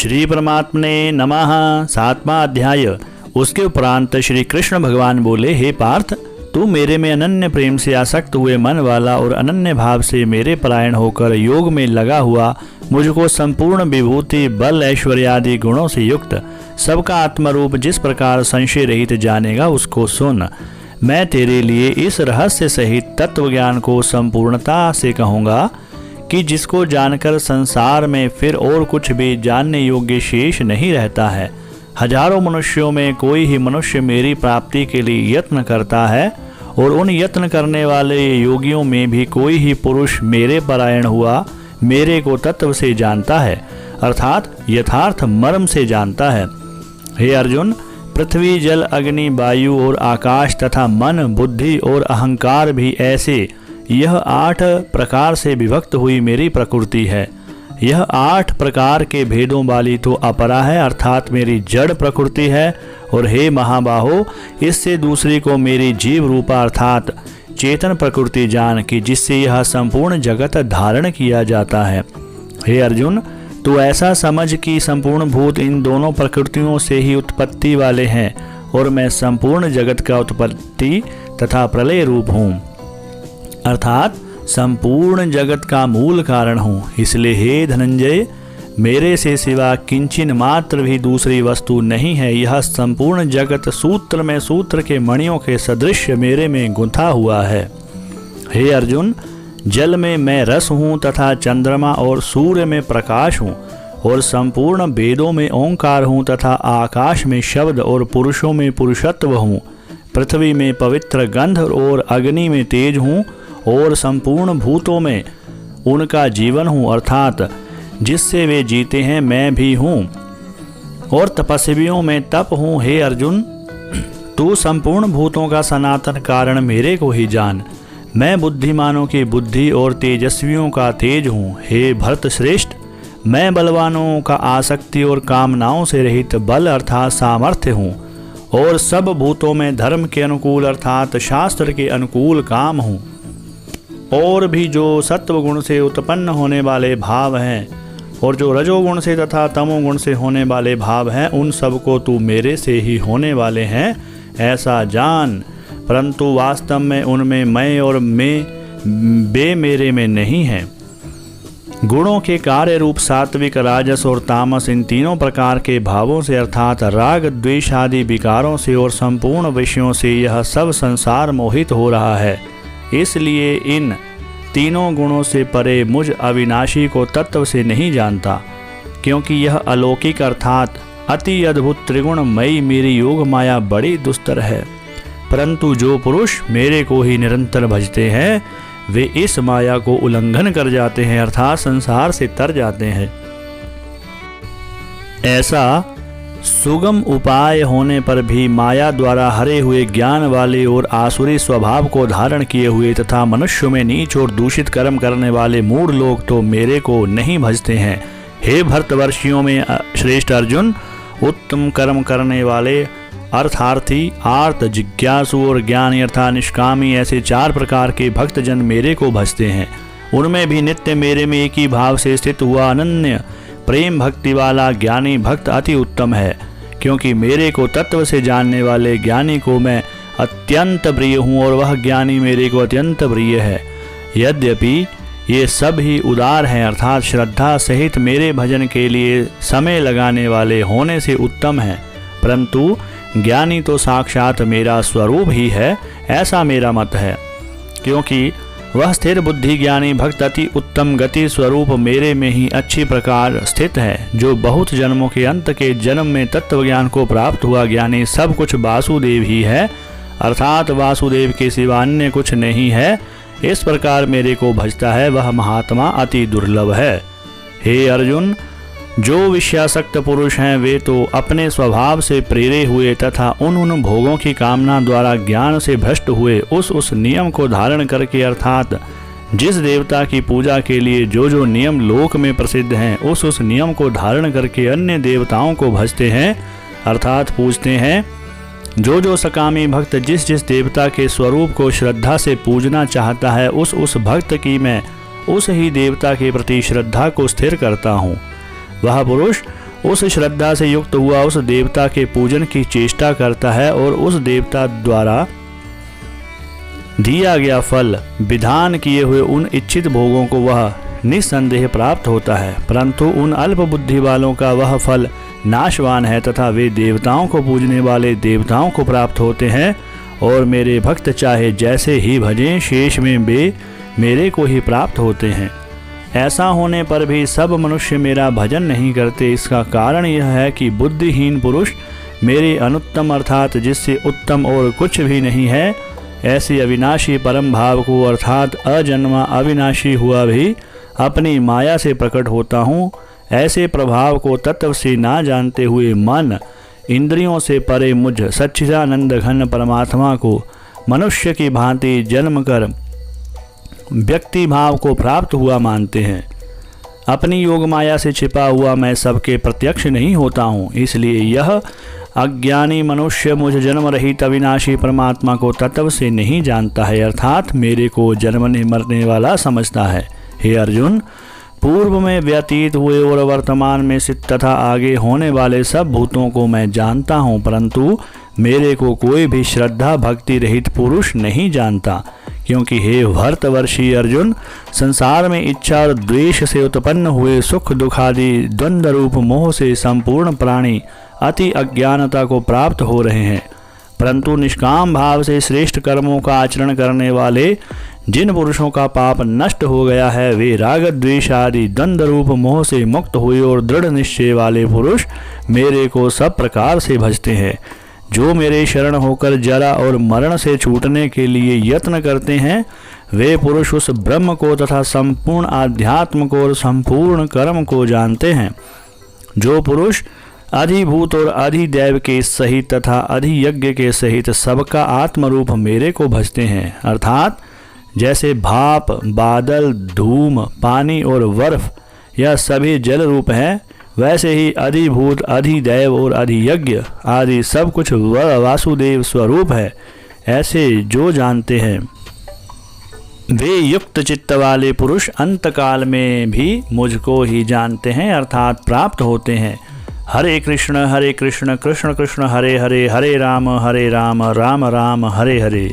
श्री परमात्मने नमः। 7वां अध्याय। उसके उपरांत श्री कृष्ण भगवान बोले, हे पार्थ, तू मेरे में अनन्य प्रेम से आसक्त हुए मन वाला और अनन्य भाव से मेरे परायण होकर योग में लगा हुआ मुझको संपूर्ण विभूति, बल, ऐश्वर्य आदि गुणों से युक्त सबका आत्मरूप जिस प्रकार संशय रहित जानेगा उसको सुन। मैं तेरे लिए इस रहस्य सहित तत्व ज्ञान को संपूर्णता से कहूँगा कि जिसको जानकर संसार में फिर और कुछ भी जानने योग्य शेष नहीं रहता है। हजारों मनुष्यों में कोई ही मनुष्य मेरी प्राप्ति के लिए यत्न करता है और उन यत्न करने वाले योगियों में भी कोई ही पुरुष मेरे परायण हुआ मेरे को तत्व से जानता है, अर्थात यथार्थ मर्म से जानता है। हे अर्जुन, पृथ्वी, जल, अग्नि, वायु और आकाश तथा मन, बुद्धि और अहंकार भी ऐसे यह 8 प्रकार से विभक्त हुई मेरी प्रकृति है। यह 8 प्रकार के भेदों वाली तो अपरा है, अर्थात मेरी जड़ प्रकृति है। और हे महाबाहो, इससे दूसरी को मेरी जीव रूपा अर्थात चेतन प्रकृति जान कि जिससे यह संपूर्ण जगत धारण किया जाता है। हे अर्जुन, तू ऐसा समझ कि संपूर्ण भूत इन दोनों प्रकृतियों से ही उत्पत्ति वाले हैं और मैं संपूर्ण जगत का उत्पत्ति तथा प्रलय रूप हूँ, अर्थात संपूर्ण जगत का मूल कारण हूँ। इसलिए हे धनंजय, मेरे से सिवा किंचिन मात्र भी दूसरी वस्तु नहीं है। यह संपूर्ण जगत सूत्र में सूत्र के मणियों के सदृश मेरे में गुंथा हुआ है। हे अर्जुन, जल में मैं रस हूँ तथा चंद्रमा और सूर्य में प्रकाश हूँ और संपूर्ण वेदों में ओंकार हूँ तथा आकाश में शब्द और पुरुषों में पुरुषत्व हूँ। पृथ्वी में पवित्र गंध और अग्नि में तेज हूँ और संपूर्ण भूतों में उनका जीवन हूँ, अर्थात जिससे वे जीते हैं मैं भी हूँ और तपस्वियों में तप हूँ। हे अर्जुन, तू संपूर्ण भूतों का सनातन कारण मेरे को ही जान। मैं बुद्धिमानों की बुद्धि और तेजस्वियों का तेज हूँ। हे भरत श्रेष्ठ, मैं बलवानों का आसक्ति और कामनाओं से रहित बल अर्थात सामर्थ्य हूँ और सब भूतों में धर्म के अनुकूल अर्थात शास्त्र के अनुकूल काम हूँ। और भी जो सत्व गुण से उत्पन्न होने वाले भाव हैं और जो रजोगुण से तथा तमोगुण से होने वाले भाव हैं, उन सब को तू मेरे से ही होने वाले हैं ऐसा जान। परंतु वास्तव में उनमें मैं और वे मेरे में नहीं है। गुणों के कार्य रूप सात्विक, राजस और तामस, इन तीनों प्रकार के भावों से अर्थात राग, द्वेष आदि विकारों से और संपूर्ण विषयों से यह सब संसार मोहित हो रहा है। इसलिए इन तीनों गुणों से परे मुझ अविनाशी को तत्व से नहीं जानता, क्योंकि यह अलौकिक अर्थात अति अद्भुत त्रिगुणमयी मेरी योग माया बड़ी दुस्तर है। परंतु जो पुरुष मेरे को ही निरंतर भजते हैं वे इस माया को उल्लंघन कर जाते हैं, अर्थात संसार से तर जाते हैं। ऐसा सुगम उपाय होने पर भी माया द्वारा हरे हुए ज्ञान वाले और आसुरी स्वभाव को धारण किए हुए तथा मनुष्यों में नीच और दूषित कर्म करने वाले मूढ़ लोग तो मेरे को नहीं भजते हैं। हे भरतवर्षियों में श्रेष्ठ अर्जुन, उत्तम कर्म करने वाले अर्थार्थी, आर्त, जिज्ञासु और ज्ञानी अर्थात निष्कामी, ऐसे 4 प्रकार के भक्तजन मेरे को भजते हैं। उनमें भी नित्य मेरे में एक ही भाव से स्थित हुआ अनन्य प्रेम भक्ति वाला ज्ञानी भक्त अति उत्तम है, क्योंकि मेरे को तत्व से जानने वाले ज्ञानी को मैं अत्यंत प्रिय हूँ और वह ज्ञानी मेरे को अत्यंत प्रिय है। यद्यपि ये सब ही उदार हैं, अर्थात श्रद्धा सहित मेरे भजन के लिए समय लगाने वाले होने से उत्तम हैं, परंतु ज्ञानी तो साक्षात मेरा स्वरूप ही है, ऐसा मेरा मत है। क्योंकि वह स्थिर बुद्धि ज्ञानी भक्त अति उत्तम गति स्वरूप मेरे में ही अच्छी प्रकार स्थित है, जो बहुत जन्मों के अंत के जन्म में तत्व ज्ञान को प्राप्त हुआ ज्ञानी सब कुछ वासुदेव ही है, अर्थात वासुदेव के सिवा अन्य कुछ नहीं है। इस प्रकार मेरे को भजता है वह महात्मा अति दुर्लभ है। हे अर्जुन, जो विषयासक्त पुरुष हैं वे तो अपने स्वभाव से प्रेरे हुए तथा उन भोगों की कामना द्वारा ज्ञान से भ्रष्ट हुए उस नियम को धारण करके अर्थात जिस देवता की पूजा के लिए जो नियम लोक में प्रसिद्ध हैं उस नियम को धारण करके अन्य देवताओं को भजते हैं, अर्थात पूजते हैं। जो सकामी भक्त जिस देवता के स्वरूप को श्रद्धा से पूजना चाहता है उस भक्त की मैं उस ही देवता के प्रति श्रद्धा को स्थिर करता हूँ। वह पुरुष उस श्रद्धा से युक्त हुआ उस देवता के पूजन की चेष्टा करता है और उस देवता द्वारा दिया गया फल विधान किए हुए उन इच्छित भोगों को वह निस्संदेह प्राप्त होता है। परंतु उन अल्प बुद्धि वालों का वह फल नाशवान है तथा वे देवताओं को पूजने वाले देवताओं को प्राप्त होते हैं और मेरे भक्त चाहे जैसे ही भजें शेष में वे मेरे को ही प्राप्त होते हैं। ऐसा होने पर भी सब मनुष्य मेरा भजन नहीं करते। इसका कारण यह है कि बुद्धिहीन पुरुष मेरे अनुत्तम अर्थात जिससे उत्तम और कुछ भी नहीं है ऐसे अविनाशी परम भाव को अर्थात अजन्मा अविनाशी हुआ भी अपनी माया से प्रकट होता हूँ, ऐसे प्रभाव को तत्व से ना जानते हुए मन इंद्रियों से परे मुझ सच्चिदानंद घन परमात्मा को मनुष्य की भांति जन्म कर व्यक्ति भाव को प्राप्त हुआ मानते हैं। अपनी योग माया से छिपा हुआ मैं सबके प्रत्यक्ष नहीं होता हूँ, इसलिए यह अज्ञानी मनुष्य मुझ जन्म रहित अविनाशी परमात्मा को तत्व से नहीं जानता है अर्थात मेरे को जन्मने मरने वाला समझता है। हे अर्जुन, पूर्व में व्यतीत हुए और वर्तमान में स्थित तथा आगे होने वाले सब भूतों को मैं जानता हूँ, परंतु मेरे को कोई भी श्रद्धा भक्ति रहित पुरुष नहीं जानता। क्योंकि हे भरतवर्षी अर्जुन, संसार में इच्छा और द्वेष से उत्पन्न हुए सुख दुख आदि द्वंद्व रूप मोह से संपूर्ण प्राणी अति अज्ञानता को प्राप्त हो रहे हैं, परंतु निष्काम भाव से श्रेष्ठ कर्मों का आचरण करने वाले जिन पुरुषों का पाप नष्ट हो गया है वे राग द्वेष आदि द्वंद्व रूप मोह से मुक्त हुए और दृढ़ निश्चय वाले पुरुष मेरे को सब प्रकार से भजते हैं। जो मेरे शरण होकर जरा और मरण से छूटने के लिए यत्न करते हैं वे पुरुष उस ब्रह्म को तथा संपूर्ण आध्यात्म को और संपूर्ण कर्म को जानते हैं। जो पुरुष अधिभूत और अधिदैव के सहित तथा अधियज्ञ के सहित सबका आत्मरूप मेरे को भजते हैं अर्थात जैसे भाप बादल धूम पानी और बर्फ यह सभी जल रूप हैं, वैसे ही अधिभूत अधिदैव और अधियज्ञ आदि सब कुछ वासुदेव स्वरूप है। ऐसे जो जानते हैं वे युक्त चित्त वाले पुरुष अंतकाल में भी मुझको ही जानते हैं अर्थात प्राप्त होते हैं। हरे कृष्ण कृष्ण कृष्ण हरे हरे, हरे राम राम राम हरे हरे।